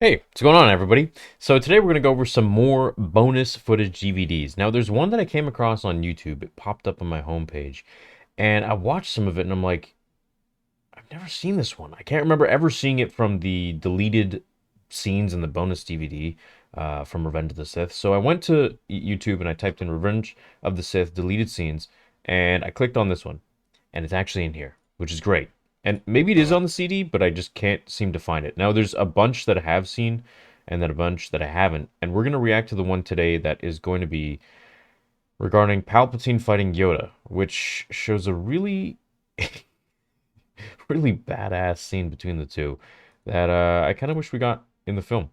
Hey, what's going on, everybody? So today we're going to go over some more bonus footage DVDs. Now, there's one that I came across on YouTube. It popped up on my homepage, and I watched some of it, and I'm like, I've never seen this one. I can't remember ever seeing it from the deleted scenes in the bonus DVD from Revenge of the Sith. So I went to YouTube and I typed in Revenge of the Sith deleted scenes, and I clicked on this one, and it's actually in here, which is great. And maybe it is on the CD, but I just can't seem to find it. Now, there's a bunch that I have seen, and then a bunch that I haven't. And we're going to react to the one today that is going to be regarding Palpatine fighting Yoda, which shows a really, really badass scene between the two that I kind of wish we got in the film.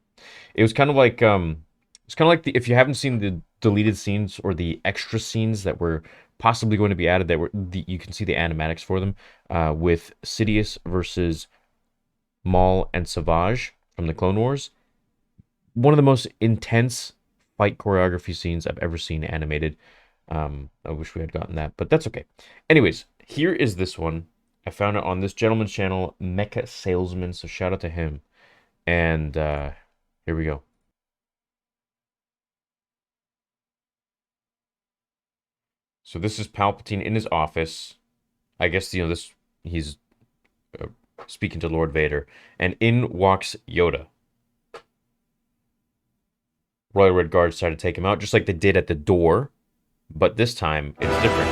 It was kind of like if you haven't seen the deleted scenes or the extra scenes that were possibly going to be added, that you can see the animatics for them with Sidious versus Maul and Savage from the Clone Wars. One of the most intense fight choreography scenes I've ever seen animated. I wish we had gotten that, but that's okay. Anyways, here is this one. I found it on this gentleman's channel, Mecha Salesman, so shout out to him. And here we go. So this is Palpatine in his office. I guess, he's speaking to Lord Vader. And in walks Yoda. Royal Red Guards try to take him out, just like they did at the door. But this time, it's different.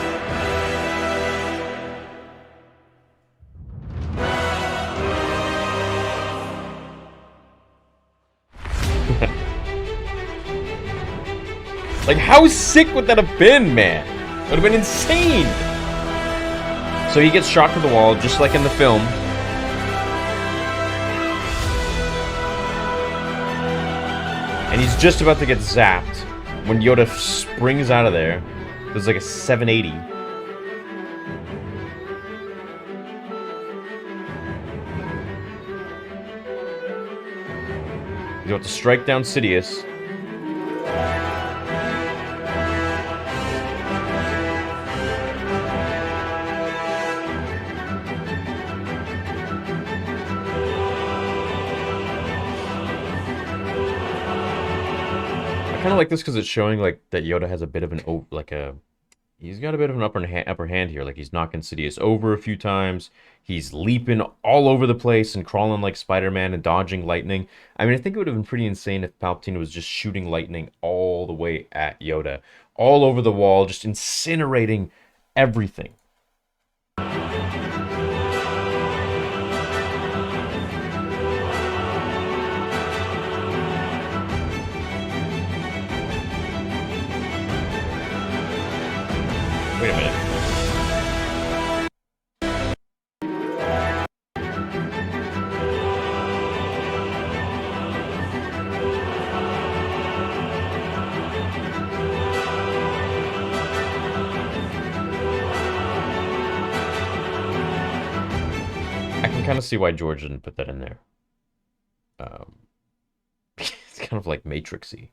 Like, how sick would that have been, man? It would have been insane! So he gets shot to the wall, just like in the film. And he's just about to get zapped when Yoda springs out of there. There's like a 780. He's about to strike down Sidious. I kind of like this because it's showing like that Yoda has a bit of he's got a bit of an upper hand here. Like, he's knocking Sidious over a few times. He's leaping all over the place and crawling like Spider-Man and dodging lightning. I mean, I think it would have been pretty insane if Palpatine was just shooting lightning all the way at Yoda, all over the wall, just incinerating everything. Wait a minute. I can kind of see why George didn't put that in there. It's kind of like Matrix-y.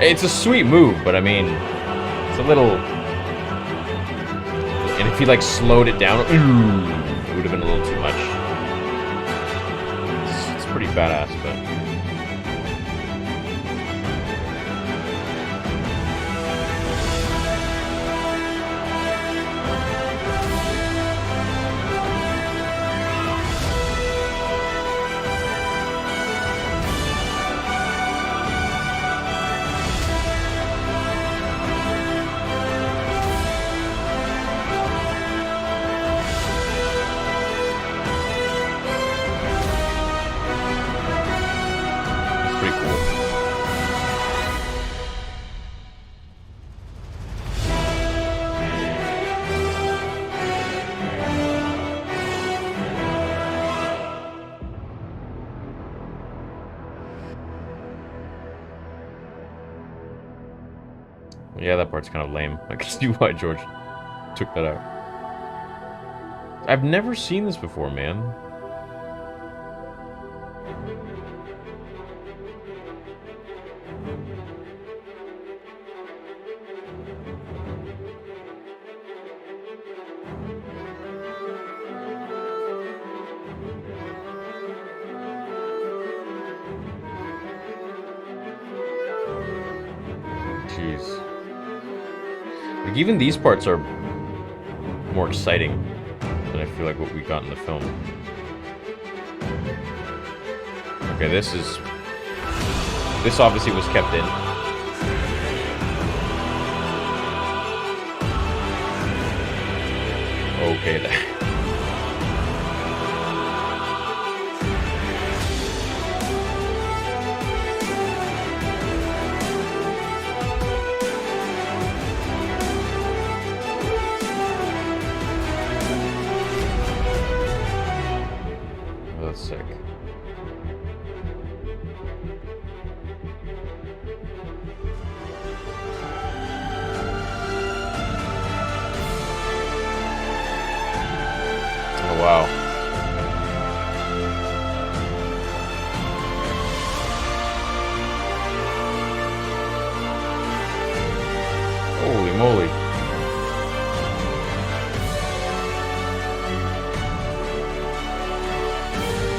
It's a sweet move, but I mean, it's a little... And if he, like, slowed it down, it would have been a little too much. It's pretty badass, but... pretty cool. Yeah, that part's kind of lame. I can see why George took that out. I've never seen this before, man. Jeez. Like, even these parts are more exciting than I feel like what we got in the film. Okay, this obviously was kept in. Okay, that. Oh, that's sick. Oh, wow. Holy moly.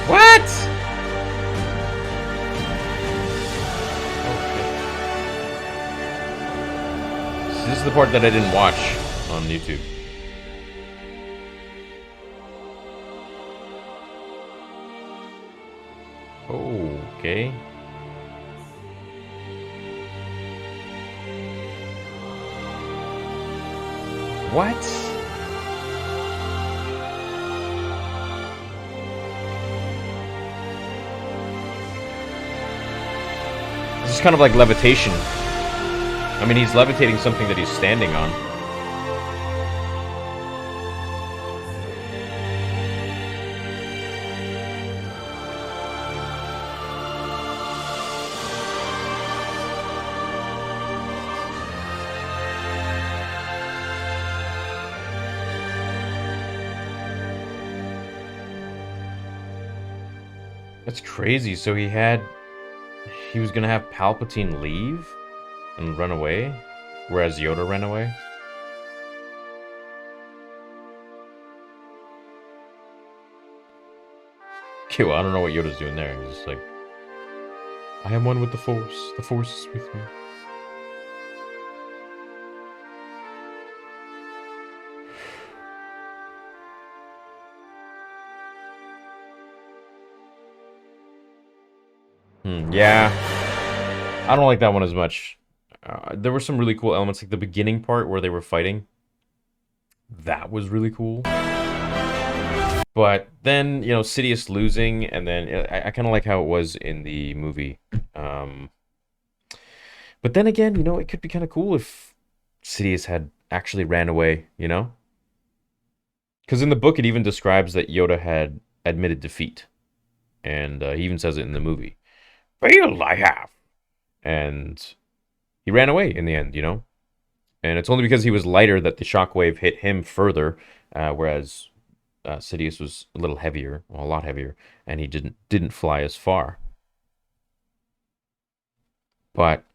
What? Okay. So this is the part that I didn't watch on YouTube. Okay. What? This is kind of like levitation. I mean, he's levitating something that he's standing on. That's crazy. So he was gonna have Palpatine leave and run away, whereas Yoda ran away. Okay, well, I don't know what Yoda's doing there. He's just like, I am one with the Force. The Force is with me. Yeah. I don't like that one as much. There were some really cool elements, like the beginning part where they were fighting. That was really cool. But then, Sidious losing, and then I kind of like how it was in the movie. But then again, it could be kind of cool if Sidious had actually ran away, Because in the book, it even describes that Yoda had admitted defeat. And he even says it in the movie. Failed, I have. And he ran away in the end, And it's only because he was lighter that the shockwave hit him further, whereas Sidious was a little heavier, well, a lot heavier, and he didn't fly as far. But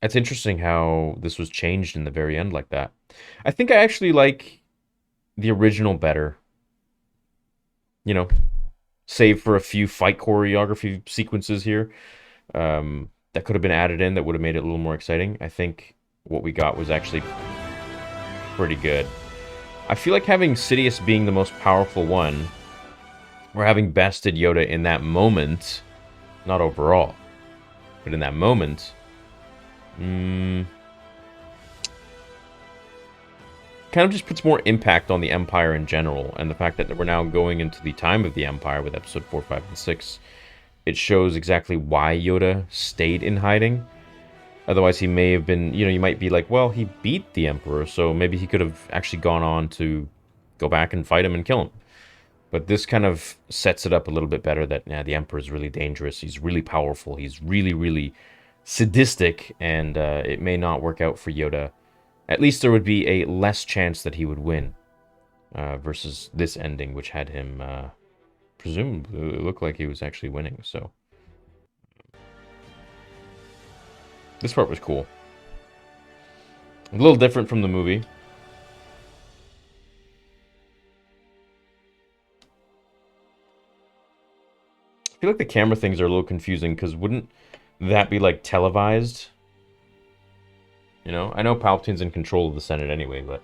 it's interesting how this was changed in the very end like that. I think I actually like the original better. Save for a few fight choreography sequences here that could have been added in that would have made it a little more exciting. I think what we got was actually pretty good. I feel like having Sidious being the most powerful one, or having bested Yoda in that moment, not overall, but in that moment, kind of just puts more impact on the Empire in general, and the fact that we're now going into the time of the Empire with Episode 4, 5, and 6, it shows exactly why Yoda stayed in hiding. Otherwise, he may have been, you might be like, well, he beat the Emperor, so maybe he could have actually gone on to go back and fight him and kill him. But this kind of sets it up a little bit better that, the Emperor is really dangerous, he's really powerful, he's really, really sadistic, and it may not work out for Yoda. At least there would be a less chance that he would win versus this ending, which had him presumably it looked like he was actually winning. So this part was cool. A little different from the movie. I feel like the camera things are a little confusing because wouldn't that be like televised? You know, I know Palpatine's in control of the Senate anyway, but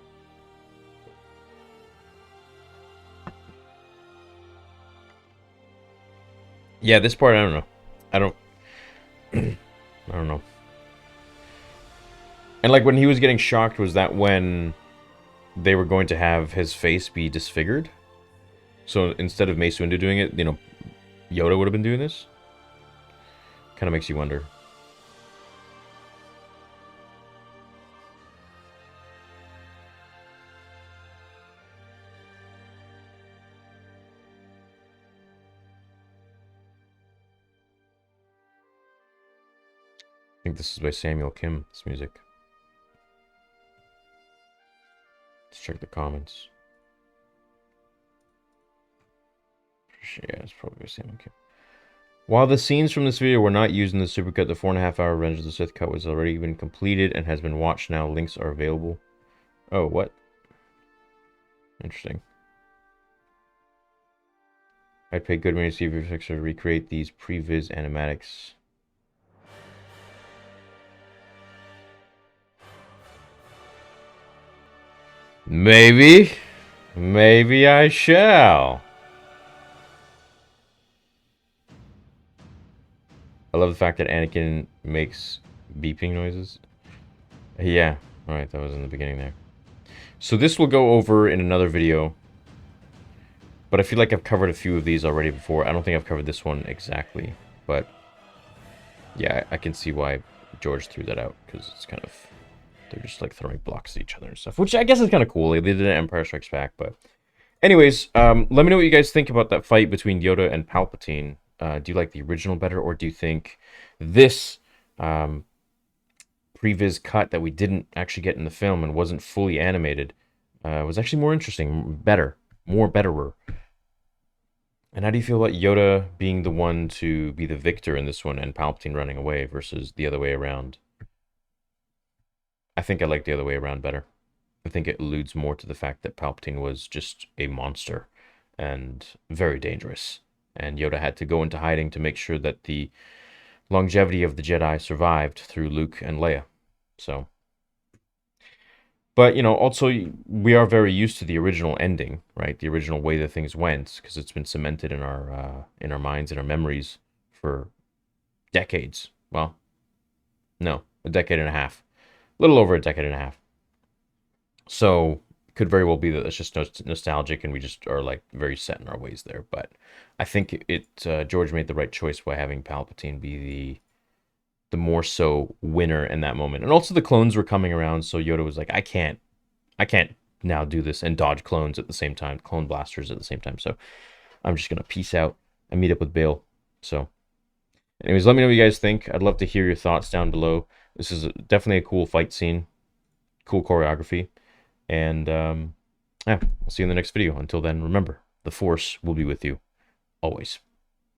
yeah, this part I don't know. I don't. I don't know. And like when he was getting shocked, was that when they were going to have his face be disfigured? So instead of Mace Windu doing it, you know, Yoda would have been doing this? Kind of makes you wonder. I think this is by Samuel Kim, this music. Let's check the comments. Yeah, it's probably by Samuel Kim. While the scenes from this video were not used in the supercut, the 4.5-hour Revenge of the Sith cut was already been completed and has been watched now. Links are available. Oh, what? Interesting. I'd pay good money to see if to recreate these previs animatics. Maybe. Maybe I shall. I love the fact that Anakin makes beeping noises. Yeah, alright, that was in the beginning there. So this will go over in another video. But I feel like I've covered a few of these already before. I don't think I've covered this one exactly. But yeah, I can see why George threw that out. Because it's kind of... they're just like throwing blocks at each other and stuff. Which I guess is kind of cool. They did it at Empire Strikes Back. But anyways, let me know what you guys think about that fight between Yoda and Palpatine. Do you like the original better? Or do you think this previs cut that we didn't actually get in the film and wasn't fully animated was actually more interesting, better, more betterer? And how do you feel about Yoda being the one to be the victor in this one and Palpatine running away versus the other way around? I think I like the other way around better. I think it alludes more to the fact that Palpatine was just a monster and very dangerous. And Yoda had to go into hiding to make sure that the longevity of the Jedi survived through Luke and Leia. So, but you know, also we are very used to the original ending, right? The original way that things went, because it's been cemented in our minds, in our memories for decades. Well, no, a decade and a half, a little over a decade and a half. So could very well be that it's just nostalgic and we just are like very set in our ways there. But I think George made the right choice by having Palpatine be the more so winner in that moment. And also the clones were coming around, so Yoda was like, I can't now do this and dodge clones at the same time, clone blasters at the same time. So I'm just gonna peace out and meet up with Bail. So anyways, let me know what you guys think. I'd love to hear your thoughts down below. This is definitely a cool fight scene, cool choreography. And yeah, I'll see you in the next video. Until then, remember, the Force will be with you always.